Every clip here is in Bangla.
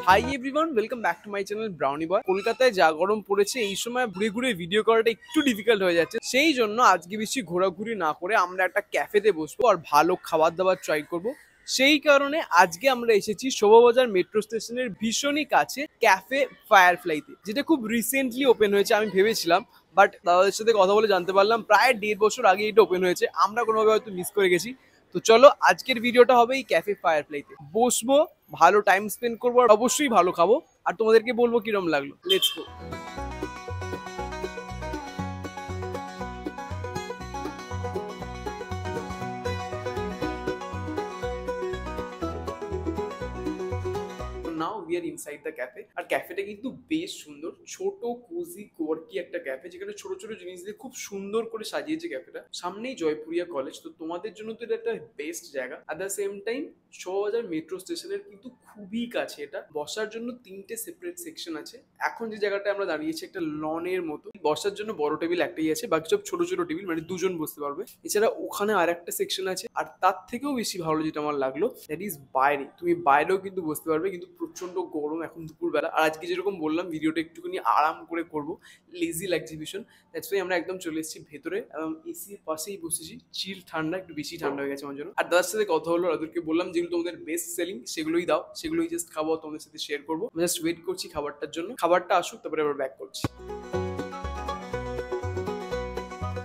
High everyone, welcome back to my channel brownie boy. কলকাতায় যা গরম পড়েছে এই সময় ঘুরে ঘুরে ভিডিও করাটা একটু ডিফিকাল্ট হয়ে যাচ্ছে। সেই জন্য আজকে বেশি ঘোরাঘুরি না করে আমরা একটা ক্যাফেতে বসবো আর ভালো খাবার দাবার ট্রাই করব। সেই কারণে আজকে আমরা এসেছি শোভাবাজার মেট্রো স্টেশনের ভীষণই কাছে ক্যাফে ফায়ারফ্লাইতে, যেটা খুব রিসেন্টলি ওপেন হয়েছে। আমি ভেবেছিলাম, বাট দাদাদের সাথে কথা বলে জানতে পারলাম প্রায় 1.5 বছর আগে এটা ওপেন হয়েছে। আমরা কোনোভাবে হয়তো মিস করে গেছি। তো চলো আজকের ভিডিওটা হবে এই ক্যাফে ফায়ারফ্লাইতে বসবো, ভালো টাইম স্পেন্ড করবো আর অবশ্যই ভালো খাবো, আর তোমাদেরকে বলবো কিরম লাগলো। Let's go. Now we are inside the cafe. আর ক্যাফেটা কিন্তু বেশ সুন্দর, ছোট কোজি কোয়ার্কি একটা ক্যাফে, যেখানে ছোট ছোট জিনিস দিয়ে খুব সুন্দর করে সাজিয়েছে ক্যাফেটা। সামনেই জয়পুরিয়া কলেজ, তো তোমাদের জন্য তো এটা একটা বেস্ট জায়গা। At the same time Shobhabazar metro স্টেশনের কিন্তু খুবই কাছে। এটা বসার জন্য 3টে সেপারেট সেকশন আছে। এখন যে জায়গাটা আমরা দাঁড়িয়েছি একটা লনের মতো, বসার জন্য বড় টেবিল একটাই আছে, বাকি সব ছোট ছোট টেবিল, মানে দুজন বসতে পারবে। এছাড়া ওখানে আর একটা সেকশন আছে, আর তার থেকেও বেশি ভালো যেটা আমার লাগলো দ্যাট ইজ বাইরে। তুমি বাইরেও কিন্তু বসতে পারবে, কিন্তু প্রচন্ড গরম এখন দুপুরবেলা। আর আজকে যেরকম বললাম ভিডিওটা একটুখানি আরাম করে করবো, লেজি লাগছে ভীষণ। দ্যাটস ওয়াই আমরা একদম চলে এসেছি ভেতরে এবং এসির পাশেই বসেছি। চিল ঠান্ডা, একটু বেশি ঠান্ডা হয়ে গেছে আমার জন্য। আর দাদার সাথে কথা হলো, ওদেরকে বললাম যেগুলো তোমাদের বেস্ট সেলিং সেগুলোই দাও, সেগুলোই জাস্ট খাবো, তোমাদের সাথে শেয়ার করবো। জাস্ট ওয়েট করছি খাবারটার জন্য, খাবারটা আসুক তারপরে আবার ব্যাক করছি।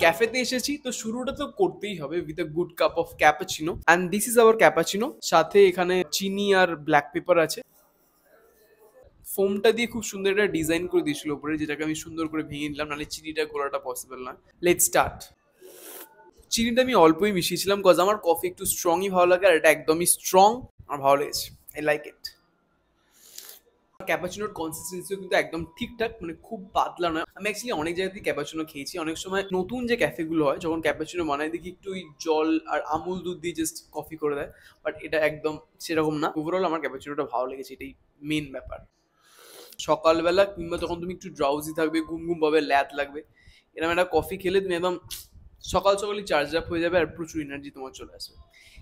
ক্যাফেতে এসেছি তো শুরুটা তো করতেই হবে with a good cup of cappuccino, and this is our cappuccino. সাথে এখানে চিনি আর ব্ল্যাক পেপার আছে। ফোমটা দিয়ে খুব সুন্দর একটা ডিজাইন করে দিয়েছিল উপরে, যেটাকে আমি সুন্দর করে ভেঙে নিলাম, নাহলে চিনিটা গোলাটা পসিবল না। Let's start. চিনিটা আমি অল্পই মিশিয়েছিলাম, কজ আমার কফি একটু স্ট্রংই ভালো লাগে, আর এটা একদমই স্ট্রং আর ভালো লেগেছে। I like it. ক্যাপাচিনোর কনসিস্টেন্সিও কিন্তু একদম ঠিকঠাক, মানে খুব পাতলা নয়। আমি অ্যাকচুয়ালি অনেক জায়গা থেকে ক্যাপাচিনো খেয়েছি। অনেক সময় নতুন যে ক্যাফেগুলো হয় যখন ক্যাপাচিনো বানায় দেখি একটু ওই জল আর আমুল দুধ দিয়ে জাস্ট কফি করে দেয়, বাট এটা একদম সেরকম না। ওভারঅল আমার ক্যাপাচিনোটা ভালো লেগেছে, এটাই মেন ব্যাপার। সকালবেলা কিংবা যখন তুমি একটু ড্রাউজি থাকবে, ঘুম ঘুম পাবে, ল্যাদ লাগবে, এরকম একটা কফি খেলে তুমি একদম সকাল সকালই চার্জ আপ হয়ে যাবে আর প্রচুর এনার্জি তোমার চলে আসবে।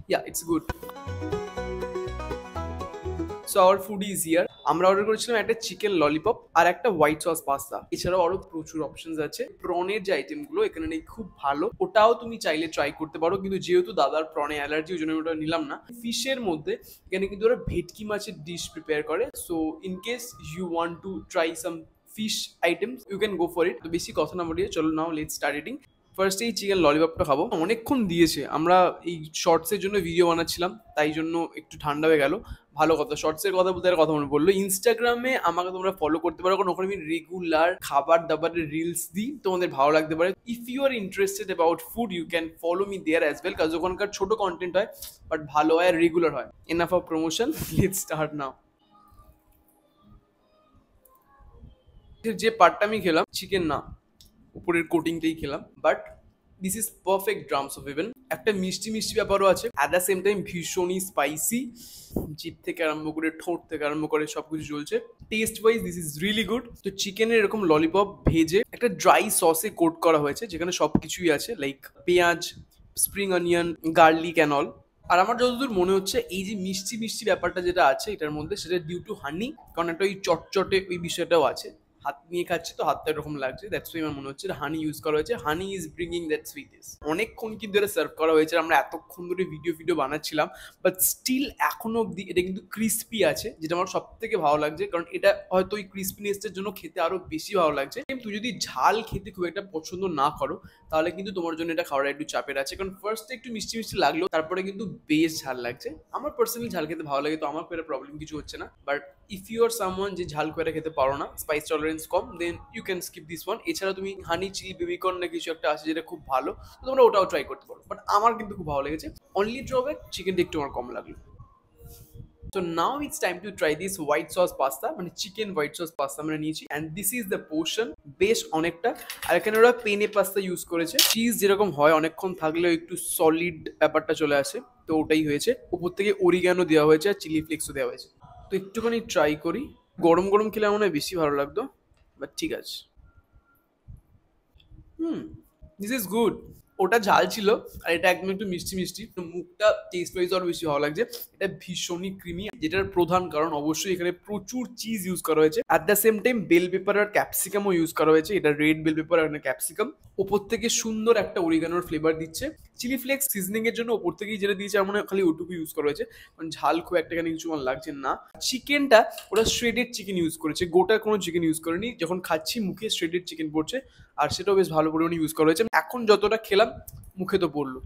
Yeah, it's good. So our food is here. আমরা অর্ডার করেছিলাম একটা চিকেন ললিপপ আর একটা হোয়াইট সস পাস্তা। এছাড়াও আরো প্রচুর অপশনস আছে। প্রনের যে আইটেমগুলো এখানে নেই, খুব ভালো, ওটাও তুমি চাইলে ট্রাই করতে পারো, কিন্তু যেহেতু দাদার প্রনে অ্যালার্জি ওই জন্য ওটা নিলাম না। ফিশের মধ্যে এখানে কিন্তু ওরা ভেটকি মাছের ডিশ প্রিপেয়ার করে, so in case you want to try some fish items you can go for it. তো বেশি কথা না বলিয়ে চলো now let's start eating. First এই চিকেন ললিপপটা খাবো। অনেকক্ষণ দিয়েছে, আমরা এই শর্টসের জন্য ভিডিও বানাচ্ছিলাম তাই জন্য একটু ঠান্ডা হয়ে গেল। ভালো কথা, শর্টসের কথা বলতে কথা মনে পড়লো, ইনস্টাগ্রামে আমাকে তোমরা ফলো করতে পারো, কারণ ওখানে আমি রেগুলার খাবার দাবারের রিলস দিই, তোমাদের ভালো লাগতে পারে। If you are interested about food you can follow me there as well, কাজ ওখানকার ছোট কন্টেন্ট হয় বাট ভালো হয় আর রেগুলার হয়। Enough of promotion, let's start now. যে পার্টটা আমি খেলাম চিকেন না, উপরের কোটিংটাই খেলাম, but this is perfect drums of heaven. একটা মিষ্টি মিষ্টি ব্যাপারও আছে, অ্যাট দ্য সেম টাইম ভীষণই স্পাইসি। জিভ থেকে আরম্ভ করে ঠোঁট থেকে আরম্ভ করে সবকিছু চলছে। Taste wise this is really good. তো চিকেনের এরকম ললিপপ ভেজে একটা ড্রাই সসে কোট করা হয়েছে, যেখানে সবকিছুই আছে, লাইক পেঁয়াজ, spring onion, garlic and all. আর আমার যতদূর মনে হচ্ছে এই যে মিষ্টি মিষ্টি ব্যাপারটা যেটা আছে এটার মধ্যে, সেটা ডিউ টু হানি, কারণ একটা ওই চটচটে ওই বিষয়টাও আছে। হাত নিয়ে খাচ্ছি তো হাতটা এরকম লাগছে, দ্যাটস ওয়াই আমার মনে হচ্ছে হানি ইউজ করা হয়েছে। হানি ইজ ব্রিঙ্গিং দ্যাট সুইটনেস। অনেকক্ষণ কিন্তু এটা সার্ভ করা হয়েছে, আমরা এতক্ষণ ধরে ভিডিও বানাচ্ছিলাম, বাট স্টিল এখনো অব্দি এটা কিন্তু ক্রিস্পি আছে, যেটা আমার সব থেকে ভালো লাগছে, কারণ এটা হয়তো ওই ক্রিস্পিনেসটার জন্য খেতে আরো বেশি ভালো লাগছে। তুমি যদি ঝাল খেতে খুব একটা পছন্দ না করো তাহলে কিন্তু তোমার জন্য এটা খাওয়াটা একটু চাপের আছে, কারণ ফার্স্টে একটু মিষ্টি মিষ্টি লাগলো, তারপরে কিন্তু বেশ ঝাল লাগছে। আমার পার্সোনালি ঝাল খেতে ভালো লাগে, তো আমার খুব প্রবলেম কিছু হচ্ছে না। But if you are someone যে ঝাল করে খেতে পারো না, স্পাইস টলারেন্স কম, then you can skip this one. এছাড়া তুমি হানি চিলি বেবিকর্ন না কিছু একটা আছে যেটা খুব ভালো, তো তোমরা ওটাও ট্রাই করতে পারো, বাট আমার কিন্তু খুব ভালো লেগেছে। অনলি ড্রব্যাক চিকেনটা একটু আমার কম লাগলো। So now it's time to try this white sauce pasta, মানে চিকেন হোয়াইট সস পাস্তা আমরা নিয়েছি, and this is the portion, বেশ অনেকটা। আর এখানে ওরা পেনে পাস্তা ইউজ করেছে, চিজ যেরকম হয় অনেকক্ষণ থাকলেও একটু সলিড ব্যাপারটা চলে আসে, তো ওটাই হয়েছে। উপর থেকে অরিগানো দেওয়া হয়েছে আর চিলি ফ্লেক্সও দেওয়া হয়েছে। তো একটুখানি ট্রাই করি, গরম গরম খেলে আমার মনে হয় বেশি ভালো লাগতো, বাট ঠিক আছে। This is good. ওটা ঝাল ছিল আর এটা একদম একটু মিষ্টি মিষ্টি। মুখটা টেস্ট ওয়াইজ আরো বেশি ভালো লাগছে। এটা ভীষণই ক্রিমি, যেটার প্রধান কারণ অবশ্যই এখানে প্রচুর চিজ ইউজ করা হয়েছে। At the same time bell pepper আর ক্যাপসিকামও ইউজ করা হয়েছে। এটা রেড বেল পেপার আর ক্যাপসিকাম। ওপর থেকে সুন্দর একটা অরিগানোর ফ্লেভার দিচ্ছে। চিলি ফ্লেক্স সিজনিং এর জন্য ওপর থেকেই যেটা দিয়েছে আমার মনে হয় খালি ওটুকু ইউজ করা হয়েছে, কারণ ঝাল খুব একটা এখানে কিছু আমার লাগছে না। চিকেনটা ওরা শ্রেডেড চিকেন ইউজ করেছে, গোটা কোনো চিকেন ইউজ করেনি। যখন খাচ্ছি মুখে শ্রেডেড চিকেন পড়ছে, আর সেটাও বেশ ভালো পরিমাণে ইউজ করা হয়েছে। এখন যতটা খেলাম মুখে তো পড়লো।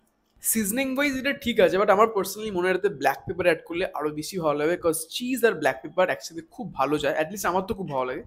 সিজনিং ওয়াইজ এটা ঠিক আছে, বাট আমার পার্সোনালি মনে হয় ব্ল্যাক পেপার অ্যাড করলে আরো বেশি ভালো লাগে, বিকজ চিজ আর ব্ল্যাক পেপার একসাথে খুব ভালো যায়। অ্যাটলিস্ট আমার তো খুব ভালো লাগে।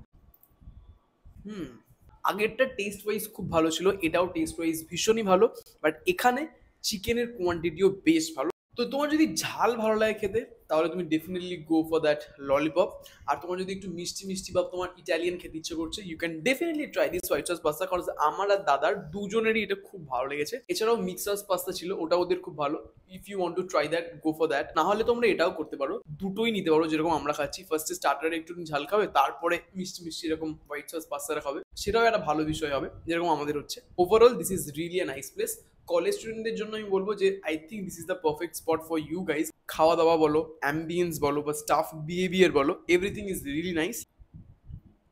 আগেরটা টেস্ট ওয়াইজ খুব ভালো ছিল, এটাও টেস্ট ওয়াইজ ভীষণই ভালো, বাট এখানে চিকেনের কোয়ান্টিটিও বেশ ভালো। তো তোমার যদি ঝাল ভালো লাগে খেতে, তাহলে তুমি definitely go for that lollipop. আর তোমার যদি একটু মিষ্টি মিষ্টি বা তোমার ইটালিয়ান খেতে ইচ্ছে করছে, you can definitely try this white sauce pasta, কারণ আমার আর দাদার দুজনেরই এটা খুব ভালো লেগেছে। এছাড়াও মিক্স সস পাস্তা ছিল, ওটা ওদের খুব ভালো। If you want to try that, go for that. না হলে তোমরা এটাও করতে পারো, দুটোই নিতে পারো, যেরকম আমরা খাচ্ছি। ফার্স্টে স্টার্টারে একটু ঝাল খাবে, তারপরে মিষ্টি মিষ্টি এরকম হোয়াইট সস পাস্তাটা খাবে, সেটাও একটা ভালো বিষয় হবে, যেরকম আমাদের হচ্ছে। Overall this is really a nice place. College স্টুডেন্টদের জন্য আমি বলবো যে I think this is the perfect spot for you guys. খাওয়া দাওয়া বলো, অ্যাম্বিয়েন্স বলো, বা স্টাফ বিহেভিয়ার বলো, everything is really nice.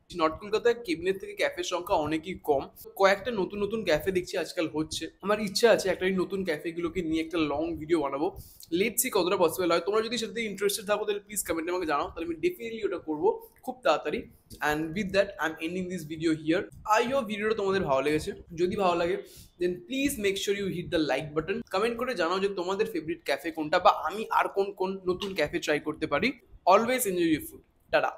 North কলকাতায় কেবিনের থেকে ক্যাফের সংখ্যা অনেকই কম। কয়েকটা নতুন নতুন ক্যাফে দেখছি আজকাল হচ্ছে। আমার ইচ্ছা আছে একটা নতুন ক্যাফেগুলোকে নিয়ে একটা লং ভিডিও বানাবো। লেটস সি কতটা পসিবল হয়। তোমরা যদি সেটাতে ইন্টারেস্টেড থাকো তাহলে প্লিজ কমেন্টে আমাকে জানাও, তাহলে আমি ডেফিনেটলি ওটা করবো খুব তাড়াতাড়ি। And with that I am ending this video here. I hope ভিডিওটা তোমাদের ভালো লেগেছে। যদি ভালো লাগে then please make sure you hit the like button. Comment করে জানাও যে তোমাদের ফেভারিট ক্যাফে কোনটা, বা আমি আর কোন কোন নতুন ক্যাফে ট্রাই করতে পারি। Always enjoy your food. Tata.